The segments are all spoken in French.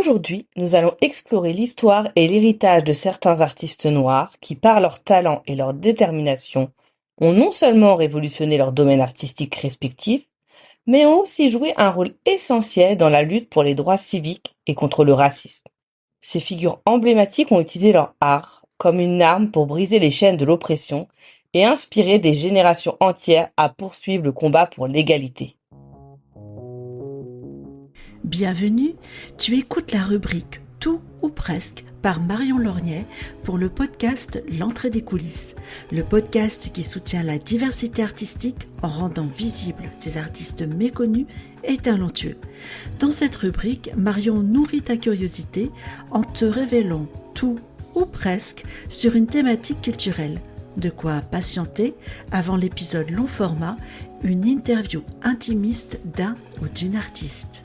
Aujourd'hui, nous allons explorer l'histoire et l'héritage de certains artistes noirs qui, par leur talent et leur détermination, ont non seulement révolutionné leur domaine artistique respectif, mais ont aussi joué un rôle essentiel dans la lutte pour les droits civiques et contre le racisme. Ces figures emblématiques ont utilisé leur art comme une arme pour briser les chaînes de l'oppression et inspirer des générations entières à poursuivre le combat pour l'égalité. Bienvenue, tu écoutes la rubrique Tout ou presque par Marion Lorgnay pour le podcast L'entrée des coulisses, le podcast qui soutient la diversité artistique en rendant visibles des artistes méconnus et talentueux. Dans cette rubrique, Marion nourrit ta curiosité en te révélant tout ou presque sur une thématique culturelle. De quoi patienter avant l'épisode long format, une interview intimiste d'un ou d'une artiste.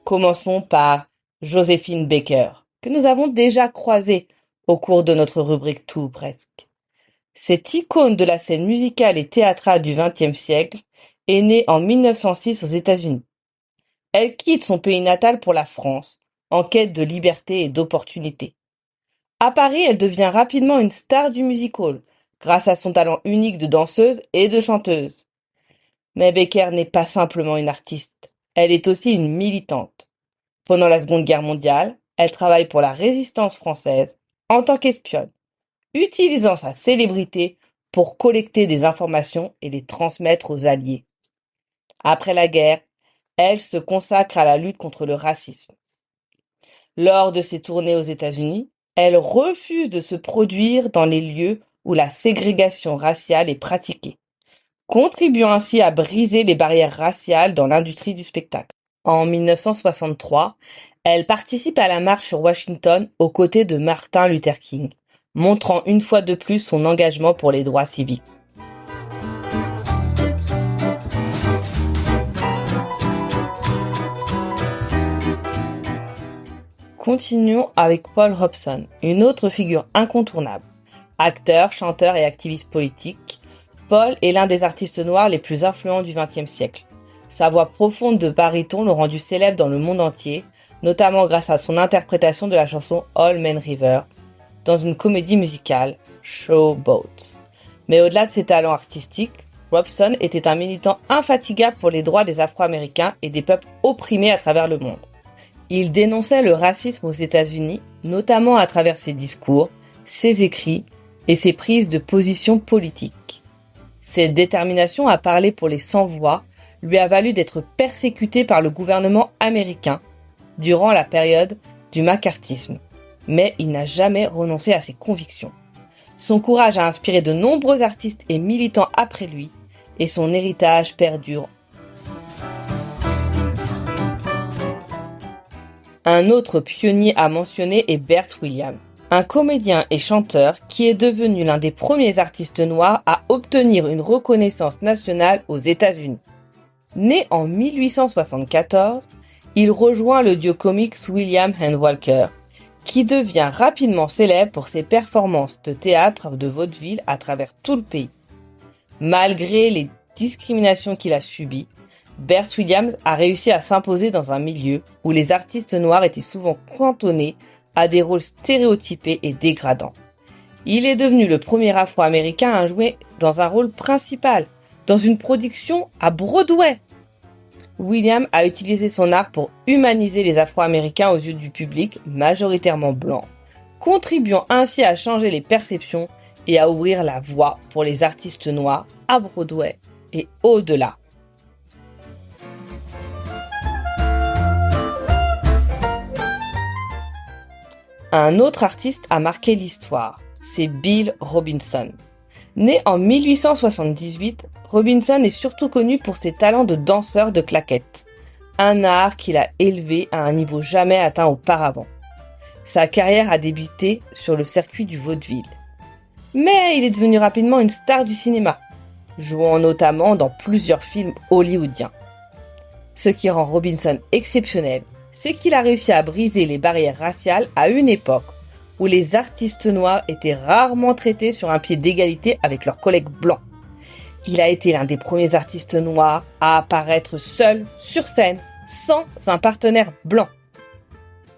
Commençons par Joséphine Baker, que nous avons déjà croisée au cours de notre rubrique Tout ou presque. Cette icône de la scène musicale et théâtrale du XXe siècle est née en 1906 aux États-Unis. Elle quitte son pays natal pour la France, en quête de liberté et d'opportunités. À Paris, elle devient rapidement une star du music-hall, grâce à son talent unique de danseuse et de chanteuse. Mais Baker n'est pas simplement une artiste, elle est aussi une militante. Pendant la Seconde Guerre mondiale, elle travaille pour la résistance française en tant qu'espionne, utilisant sa célébrité pour collecter des informations et les transmettre aux Alliés. Après la guerre, elle se consacre à la lutte contre le racisme. Lors de ses tournées aux États-Unis, elle refuse de se produire dans les lieux où la ségrégation raciale est pratiquée, contribuant ainsi à briser les barrières raciales dans l'industrie du spectacle. En 1963, elle participe à la marche sur Washington aux côtés de Martin Luther King, montrant une fois de plus son engagement pour les droits civiques. Continuons avec Paul Robeson, une autre figure incontournable. Acteur, chanteur et activiste politique, Paul est l'un des artistes noirs les plus influents du XXe siècle. Sa voix profonde de baryton l'a rendu célèbre dans le monde entier, notamment grâce à son interprétation de la chanson All Men River dans une comédie musicale, Showboat. Mais au-delà de ses talents artistiques, Robeson était un militant infatigable pour les droits des Afro-Américains et des peuples opprimés à travers le monde. Il dénonçait le racisme aux États-Unis, notamment à travers ses discours, ses écrits et ses prises de position politiques. Cette détermination à parler pour les sans-voix lui a valu d'être persécuté par le gouvernement américain durant la période du macartisme. Mais il n'a jamais renoncé à ses convictions. Son courage a inspiré de nombreux artistes et militants après lui, et son héritage perdure. Un autre pionnier à mentionner est Bert Williams, un comédien et chanteur qui est devenu l'un des premiers artistes noirs à obtenir une reconnaissance nationale aux États-Unis. Né en 1874, il rejoint le duo comique William and Walker, qui devient rapidement célèbre pour ses performances de théâtre de vaudeville à travers tout le pays. Malgré les discriminations qu'il a subies, Bert Williams a réussi à s'imposer dans un milieu où les artistes noirs étaient souvent cantonnés à des rôles stéréotypés et dégradants. Il est devenu le premier Afro-Américain à jouer dans un rôle principal, dans une production à Broadway. Williams a utilisé son art pour humaniser les Afro-Américains aux yeux du public, majoritairement blanc, contribuant ainsi à changer les perceptions et à ouvrir la voie pour les artistes noirs à Broadway et au-delà. Un autre artiste a marqué l'histoire, c'est Bill Robinson. Né en 1878, Robinson est surtout connu pour ses talents de danseur de claquettes, un art qu'il a élevé à un niveau jamais atteint auparavant. Sa carrière a débuté sur le circuit du vaudeville. Mais il est devenu rapidement une star du cinéma, jouant notamment dans plusieurs films hollywoodiens. Ce qui rend Robinson exceptionnel, c'est qu'il a réussi à briser les barrières raciales à une époque où les artistes noirs étaient rarement traités sur un pied d'égalité avec leurs collègues blancs. Il a été l'un des premiers artistes noirs à apparaître seul sur scène sans un partenaire blanc.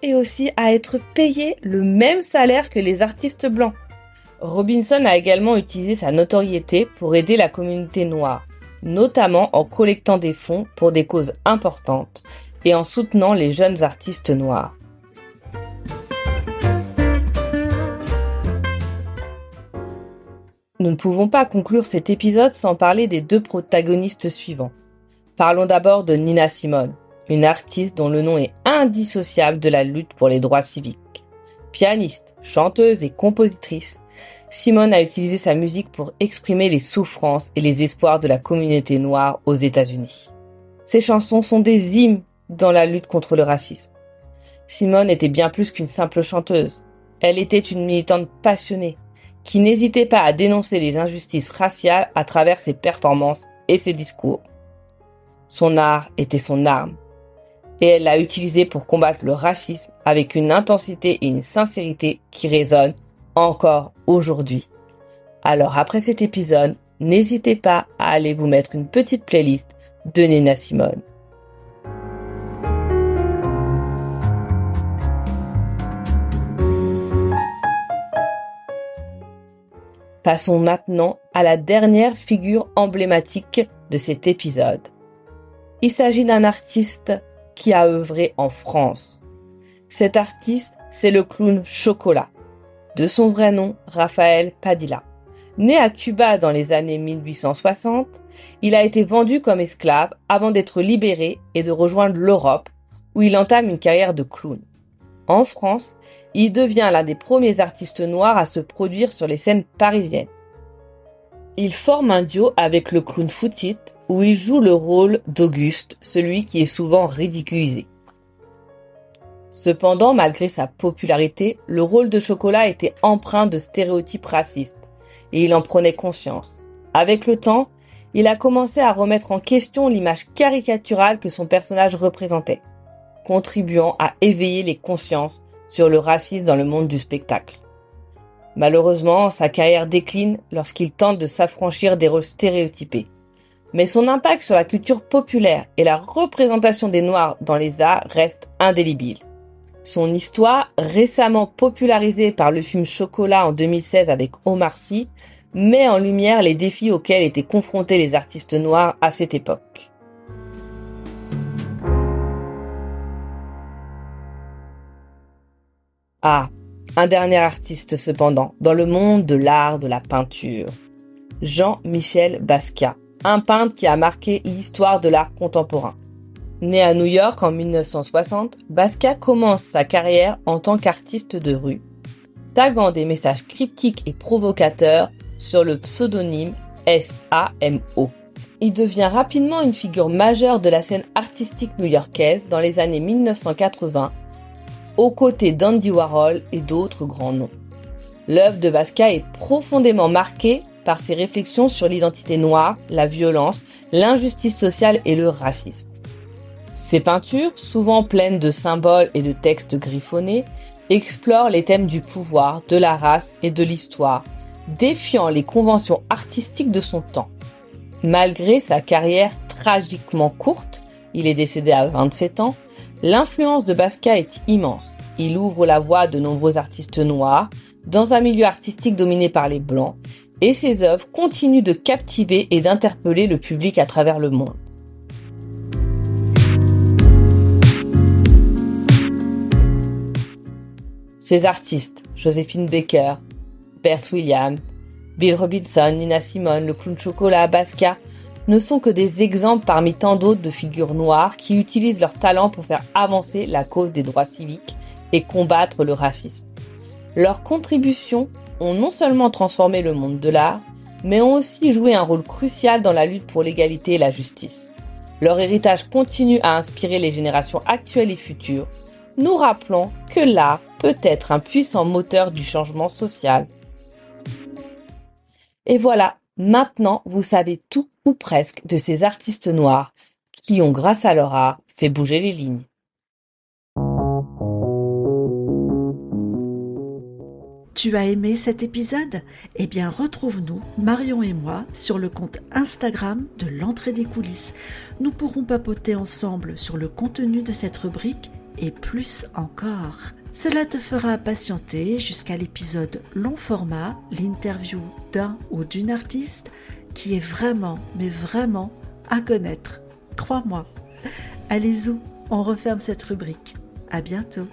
Et aussi à être payé le même salaire que les artistes blancs. Robinson a également utilisé sa notoriété pour aider la communauté noire, notamment en collectant des fonds pour des causes importantes et en soutenant les jeunes artistes noirs. Nous ne pouvons pas conclure cet épisode sans parler des deux protagonistes suivants. Parlons d'abord de Nina Simone, une artiste dont le nom est indissociable de la lutte pour les droits civiques. Pianiste, chanteuse et compositrice, Simone a utilisé sa musique pour exprimer les souffrances et les espoirs de la communauté noire aux États-Unis. Ses chansons sont des hymnes dans la lutte contre le racisme. Simone était bien plus qu'une simple chanteuse. Elle était une militante passionnée, qui n'hésitait pas à dénoncer les injustices raciales à travers ses performances et ses discours. Son art était son arme, et elle l'a utilisé pour combattre le racisme avec une intensité et une sincérité qui résonnent encore aujourd'hui. Alors après cet épisode, n'hésitez pas à aller vous mettre une petite playlist de Nina Simone. Passons maintenant à la dernière figure emblématique de cet épisode. Il s'agit d'un artiste qui a œuvré en France. Cet artiste, c'est le clown Chocolat. De son vrai nom, Rafael Padilla. Né à Cuba dans les années 1860, il a été vendu comme esclave avant d'être libéré et de rejoindre l'Europe, où il entame une carrière de clown. En France, il devient l'un des premiers artistes noirs à se produire sur les scènes parisiennes. Il forme un duo avec le clown Foutit, où il joue le rôle d'Auguste, celui qui est souvent ridiculisé. Cependant, malgré sa popularité, le rôle de Chocolat était empreint de stéréotypes racistes, et il en prenait conscience. Avec le temps, il a commencé à remettre en question l'image caricaturale que son personnage représentait, contribuant à éveiller les consciences sur le racisme dans le monde du spectacle. Malheureusement, sa carrière décline lorsqu'il tente de s'affranchir des rôles stéréotypés. Mais son impact sur la culture populaire et la représentation des Noirs dans les arts reste indélébile. Son histoire, récemment popularisée par le film Chocolat en 2016 avec Omar Sy, met en lumière les défis auxquels étaient confrontés les artistes noirs à cette époque. Ah, un dernier artiste cependant, dans le monde de l'art de la peinture. Jean-Michel Basquiat, un peintre qui a marqué l'histoire de l'art contemporain. Né à New York en 1960, Basquiat commence sa carrière en tant qu'artiste de rue, taguant des messages cryptiques et provocateurs sur le pseudonyme SAMO. Il devient rapidement une figure majeure de la scène artistique new-yorkaise dans les années 1980, aux côtés d'Andy Warhol et d'autres grands noms. L'œuvre de Basquiat est profondément marquée par ses réflexions sur l'identité noire, la violence, l'injustice sociale et le racisme. Ses peintures, souvent pleines de symboles et de textes griffonnés, explorent les thèmes du pouvoir, de la race et de l'histoire, défiant les conventions artistiques de son temps. Malgré sa carrière tragiquement courte, il est décédé à 27 ans, l'influence de Basquiat est immense. Il ouvre la voie à de nombreux artistes noirs, dans un milieu artistique dominé par les Blancs, et ses œuvres continuent de captiver et d'interpeller le public à travers le monde. Ces artistes, Joséphine Baker, Bert Williams, Bill Robinson, Nina Simone, le clown Chocolat, Basquiat, ne sont que des exemples parmi tant d'autres de figures noires qui utilisent leur talent pour faire avancer la cause des droits civiques et combattre le racisme. Leurs contributions ont non seulement transformé le monde de l'art, mais ont aussi joué un rôle crucial dans la lutte pour l'égalité et la justice. Leur héritage continue à inspirer les générations actuelles et futures, nous rappelant que l'art peut être un puissant moteur du changement social. Et voilà, maintenant vous savez tout ou presque de ces artistes noirs qui ont, grâce à leur art, fait bouger les lignes. Tu as aimé cet épisode? Eh bien, retrouve-nous, Marion et moi, sur le compte Instagram de l'entrée des coulisses. Nous pourrons papoter ensemble sur le contenu de cette rubrique et plus encore. Cela te fera patienter jusqu'à l'épisode long format, l'interview d'un ou d'une artiste qui est vraiment, mais vraiment à connaître. Crois-moi. Allez-y, on referme cette rubrique. À bientôt.